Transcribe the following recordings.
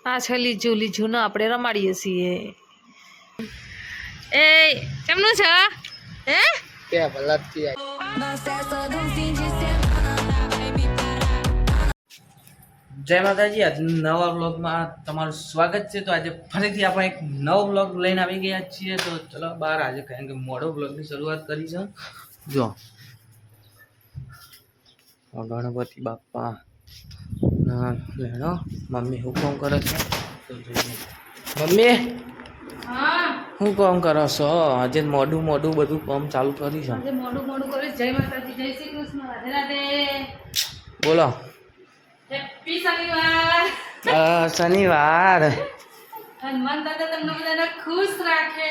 આ છે લીજું લીજું ને આપણે રમાડીએ છીએ. એ કેમનું છે હે કે ભલાથી જય માતાજી. આજ નવા વ્લોગમાં તમારું સ્વાગત છે. તો આજે ફરીથી આપણે એક નવો વ્લોગ લઈને આવી ગયા છીએ. તો ચલો બહાર આજે કારણ કે મોડો વ્લોગની શરૂઆત કરી છે. જો ગણપતિ બાપા ના લેણો મમ્મી હું કામ કરે છે તો મમ્મી હા હું કામ કરો છો? આજે મોડું મોડું બધું કામ ચાલુ કરી છે. આજે મોડું મોડું કરી. જય માતાજી, જય શ્રી કૃષ્ણ, રાધે રાધે. બોલો. હેપી શનિવાર. શનિવાર. હનુમાન દાદા તમને બધાને ખુશ રાખે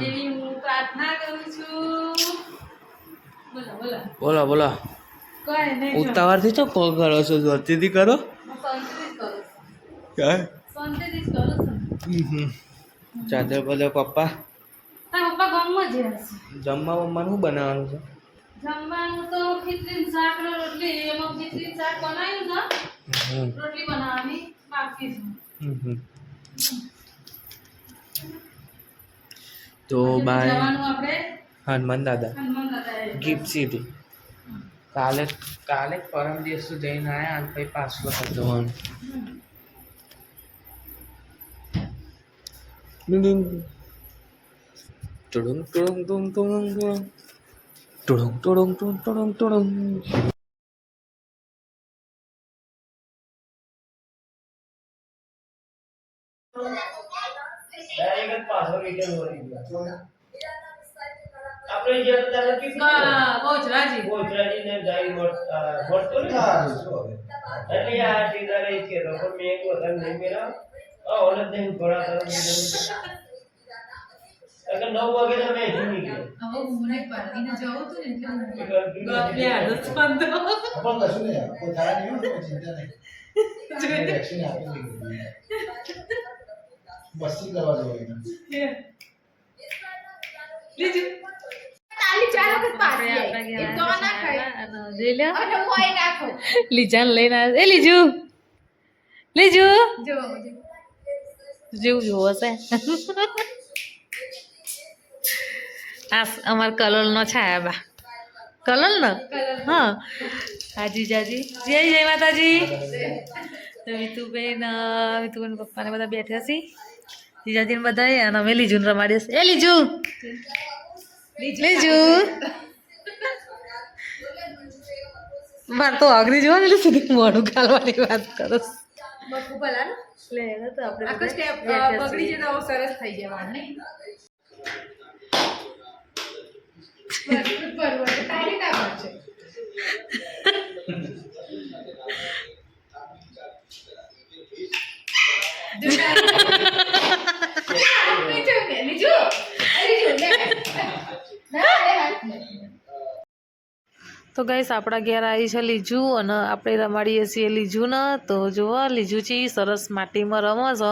એવી હું પ્રાર્થના કરું છું. બોલો બોલો બોલો બોલો. કઈ નહીં, ઉતાવળથી તો કોલ કરો છો? જોરથી કરો. શાંતિથી જ કરું છું. ક્યાં શાંતિથી જ કરું છું. ચાદર બધો પપ્પા તારા પપ્પા ગામમાં જ હશે. જમવા બમવાનું શું બનાવવાનું છે? જમવાનું તો ખીચડી શાક ને રોટલી. એમાં ખીચડી શાક બનાવ્યું છે, રોટલી બનાવવાની બાકી છે. તો બાય જવાનું આપણે હનુમાન દાદા ગિફ્ટ સીધી કાલે પરમ દિવસ તો જઈને આવ્યા અને પછી પાછું જવાનું. ટુડુંગ ટુડુંગ ટુડુંગ ટુડુંગ ટુડુંગ ટુડુંગ ટુડુંગ ટુડુંગ. આપણે જે અત્યારે બોજરાજી ને જાય મળતો ને એટલે આ ટીઝર એ છે તો મેં એક વખત નહીં મેળા ઓલે દહીં ઘોડા તરફ અગર 9 વાગે તો મેં જૂની ગયો હવે મને પાર્ટીને જવું તો ને એટલે ગપ્લે આદત બંધ પણ કશું નહીં કોઈ થાય નહીં ચિંતા નહીં વેક્સિન આપી દીધી બસી કરવા જોઈએ લીજે લીજાને લઈને આવે. એ લીજુ લીજુ જેવું જોવો છે. આ અમાર કલર નો છાયા બા કલર નો. હા હાજી જાજી જય જય માતાજી. મીતુબેન પપ્પાને બધા બેઠા છે. જીજાજી ને બધા અને અમે લીજુ ને રમાડીએ. એ લીજુ લીજુ મારે તો અગ્નિ જોવા ને સુધી મોઢું ખાલવાની વાત કરો. સરસ થઈ જવાનું. તો ગાઈસ આપણા ઘેર આવી છે લીજુ અને આપણે રમાડીએ છીએ લીજુ ને. તો જુઓ લીજુ છે સરસ માટીમાં રમે છે.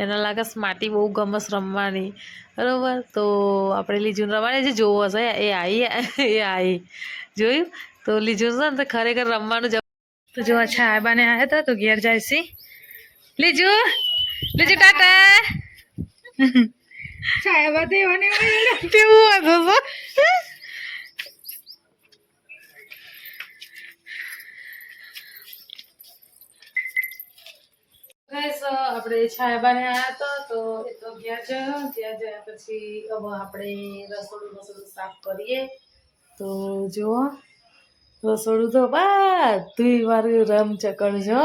એને લાગે માટી બહુ ગમસ રમવાની. બરાબર તો આપણે લીજુને રમાડીએ છીએ. જોવો છે એ આવી જોયું તો લીજુ છે ને તો ખરેખર રમવાનું જ. તો જો અચ્છા આબાને આવ્યા હતા તો ઘેર જાય છે લીજુ. લીજુ ટાટા છાયાબા દેવાને કેવું હતું આપણે છાયાબાને આવ્યા હતા તો એ તો ત્યાં ગયા પછી હવે આપણે રસોડું સાફ કરીએ. તો જુઓ રસોડું તો બધું મારું રમચકડ છે.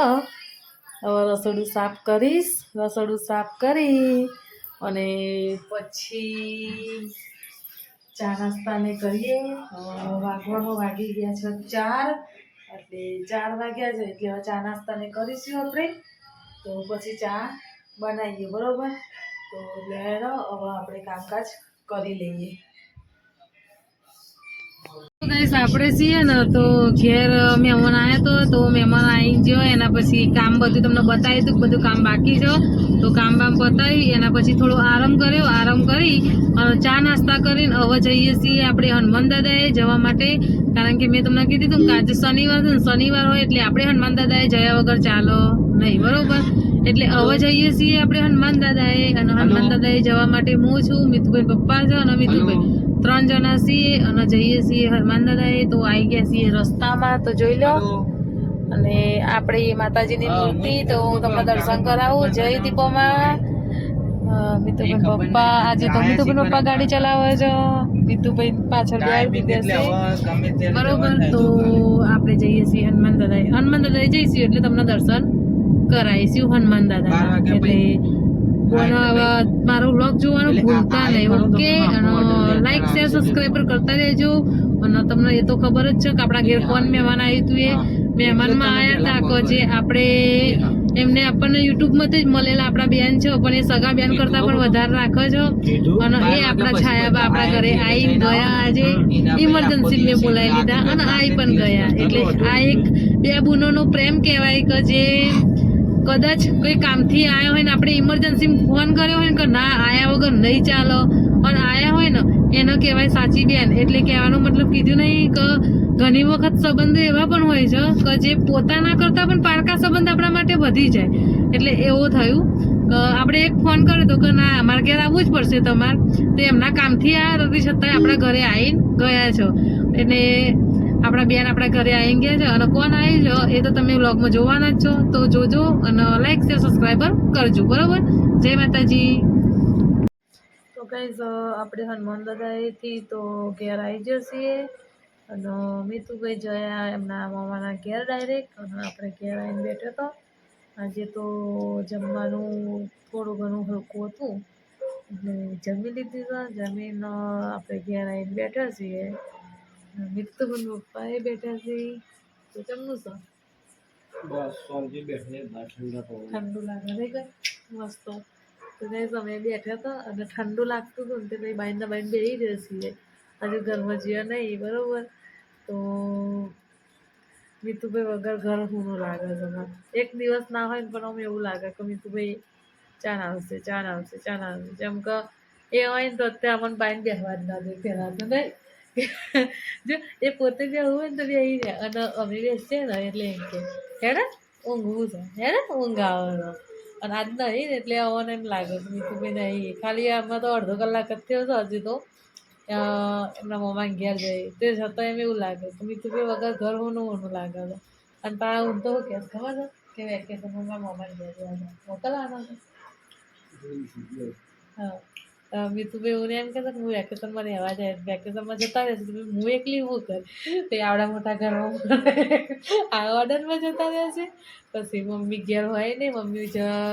હવે રસોડું સાફ કરીશ. રસોડું સાફ કરી અને પછી ચા નાસ્તાને કરીએ. વાગવામાં વાગી ગયા છે 4 એટલે 4 વાગ્યા છે એટલે હવે ચા નાસ્તાને કરીશું આપણે. તો પછી ચા બનાવીએ બરાબર. તો લેણો હવે આપણે કામકાજ કરી લઈએ. ગાઈસ આપણે છીએ ને તો ઘેર મહેમાન આવ્યા તો મહેમાન આવી ગયો એના પછી કામ બધું તમને બતાવી હતું બધું કામ બાકી છે તો કામ બામ પતાવી એના પછી થોડો આરામ કર્યો આરામ કરી અને ચા નાસ્તા કરીને હવે જઈએ છીએ આપણે હનુમાન દાદાએ જવા માટે કારણ કે મેં તમને કીધું હતું કે આજે શનિવાર છે ને શનિવાર હોય એટલે આપણે હનુમાન દાદાએ જયા વગર ચાલો નહીં બરોબર એટલે હવે જઈએ છીએ આપણે હનુમાન દાદાએ અને હનુમાન દાદાએ જવા માટે હું છું મિતુભાઈ પપ્પા છે અને મિતુભાઈ 3 જણા છીએ અને જઈએ છીએ હનુમાન દાદાએ તો આવી ગયા છીએ રસ્તામાં તો જોઈ લો અને આપણે માતાજીની મૂર્તિ તો હું તમને દર્શન કરાવું જય દીપોમાં મિતુભાઈ પપ્પા આજે તો મિતુભાઈ પપ્પા ગાડી ચલાવે છે મિતુભાઈ પાછળ બેસી બેસે બરોબર તો આપણે જઈએ છીએ હનુમાન દાદાએ જઈશું એટલે તમને દર્શન કરાવીશું હનુમાન દાદા એટલે મારો વ્લોગ જોવાનું ભૂલતા નહીં ઓકે અને લાઈક શેર સબસ્ક્રાઈબર કરતા રહેજો અને તમને એ તો ખબર જ છે કે આપણા ઘેર કોણ મહેમાન આવ્યું હતું એ મહેમાનમાં આવ્યા હતા કે જે આપણે એમને આપણને યુટ્યુબમાંથી જ મળેલા આપણા બેન છે પણ એ સગા બેન કરતાં પણ વધારે રાખે છે અને એ આપણા છાયાબા આપણા ઘરે આવી ગયા આજે ઇમરજન્સી મેં બોલાવી લીધા અને આવી પણ ગયા એટલે આ એક બે બુનોનો પ્રેમ કહેવાય કે જે કદાચ કોઈ કામથી આવ્યા હોય ને આપણે ઇમરજન્સી ફોન કર્યો હોય ને કે ના આયા વગર નહીં ચાલો અને આયા હોય ને એને કહેવાય સાચી બેન એટલે કહેવાનો મતલબ કીધું નહીં કે ઘણી વખત સંબંધો એવા પણ હોય છે કે જે પોતાના કરતાં પણ પારકા સંબંધ આપણા માટે વધી જાય એટલે એવું થયું કે આપણે એક ફોન કર્યો તો કે ના અમારે ઘેર આવવું જ પડશે તમારે તો એમના કામથી આવ્યા હતી છતાંય આપણા ઘરે આવીને ગયા છો એટલે આપણા બેન આપણા ઘરે આવી ગયા છે અને કોણ આવી છો એ તો તમે વ્લોગમાં જોવાના જ છો તો જોજો અને લાઈક શેર સબસ્ક્રાઈબર કરજો બરાબર જય માતાજી તો ગાઈઝ આપણે હનુમાન દાદાએથી તો ઘેર આવી જઈએ અને મિતુભાઈ જયા એમના મામાના ઘેર ડાયરેક્ટ અને આપણે ઘેર આવીને બેઠો હતો આજે તો જમવાનું થોડું ઘણું હલકું હતું એટલે જમી લીધું જમીને આપણે ઘેર આવીને બેઠા છીએ મિતુભાઈ પપ્પા એ બેઠા છે તો જમવું છે ઠંડુ લાગે છે કે મસ્ત તો ગાઈઝ અમે બેઠા હતા અને ઠંડુ લાગતું હતું ને તે ભાઈ બાઈના બાઈને બેસી રહ્યા છીએ આજે ઘરમાં જઈએ નહીં બરાબર તો મિતુભાઈ વગર ઘર સૂનું લાગે છે એક દિવસ ના હોય ને પણ અમે એવું લાગે કે મિતુભાઈ ચાન આવશે જેમ કે એ હોય ને તો અત્યારે અમને બાઈને બેસવા જ ના દે પહેલાં તો નહીં જો એ પોતે બેસવું હોય ને તો બેસી જાય અને અમે બેસીએ ને એટલે એમ કે હેડે ઊંઘવું છે હેડે ઊંઘ આવે છે અને આજ નહીં એટલે આવવાને એમ લાગે કે મિતુભાઈ નહીં ખાલી આમાં તો અડધો કલાક જ થયો છે હજી તો એમના મમ્મા ઘેર જઈ તે છતાં એમ એવું લાગે કે મિતુભાઈ વગર ઘર ઊનું લાગે છે અને તારા ઊંઘ તો કે ખબર છે કે વેકેશનમાં મારા મમ્માને ઘેર જવા મોકલવાનો છે હા મિતુભાઈ એવું એમ કહેતા કે હું વેકેશનમાં રહેવા જાય વેકેશનમાં જતા રહેશે તો હું એકલી હું કર તો આવડા મોટા ઘરમાં આ ઓર્ડરમાં જતા રહેશે પછી મમ્મી ઘેર હોય નહીં મમ્મી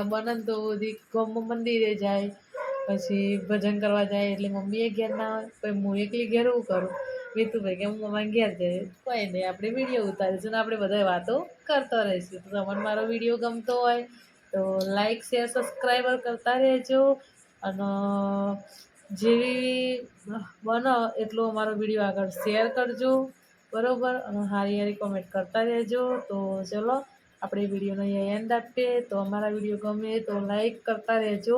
બને તો બધી મંદિરે જાય પછી ભજન કરવા જાય એટલે મમ્મીએ ઘેર ના હોય પછી હું એકલી ઘેર હું કરું મિતુભાઈ કે હું મમ્માને ઘેર જાય કોઈ નહીં આપણે વિડીયો ઉતારીશું ને આપણે બધા વાતો કરતા રહીશું તો તમને મારો વિડીયો ગમતો હોય તો લાઈક શેર સબસ્ક્રાઈબર કરતા રહેજો અને જેવી બનો એટલો અમારો વિડીયો આગળ શેર કરજો બરાબર અને સારી કોમેન્ટ કરતા રહેજો તો ચલો આપણે વિડીયોનો અહીંયા એન્ડ આપીએ તો અમારા વિડીયો ગમે તો લાઈક કરતા રહેજો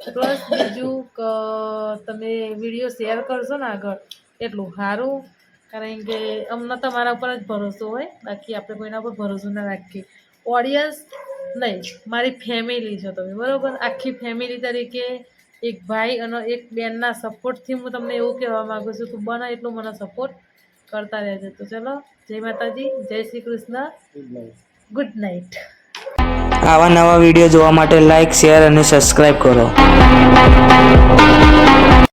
પ્લસ બીજું કે તમે વિડીયો શેર કરશો ને આગળ એટલું સારું કારણ કે અમને તમારા ઉપર જ ભરોસો હોય બાકી આપણે કોઈના ઉપર ભરોસો ના રાખીએ ઓડિયન્સ નહીં મારી ફેમિલી છો તમે બરાબર આખી ફેમિલી તરીકે એક ભાઈ અને એક બેનના સપોર્ટથી હું તમને એવું કહેવા માગું છું કે બને એટલું મને સપોર્ટ કરતા રહેજો તો ચલો જય માતાજી જય શ્રી કૃષ્ણ ગુડ નાઇટ આવા નવા વિડીયો જોવા માટે લાઈક શેર અને સબસ્ક્રાઈબ કરો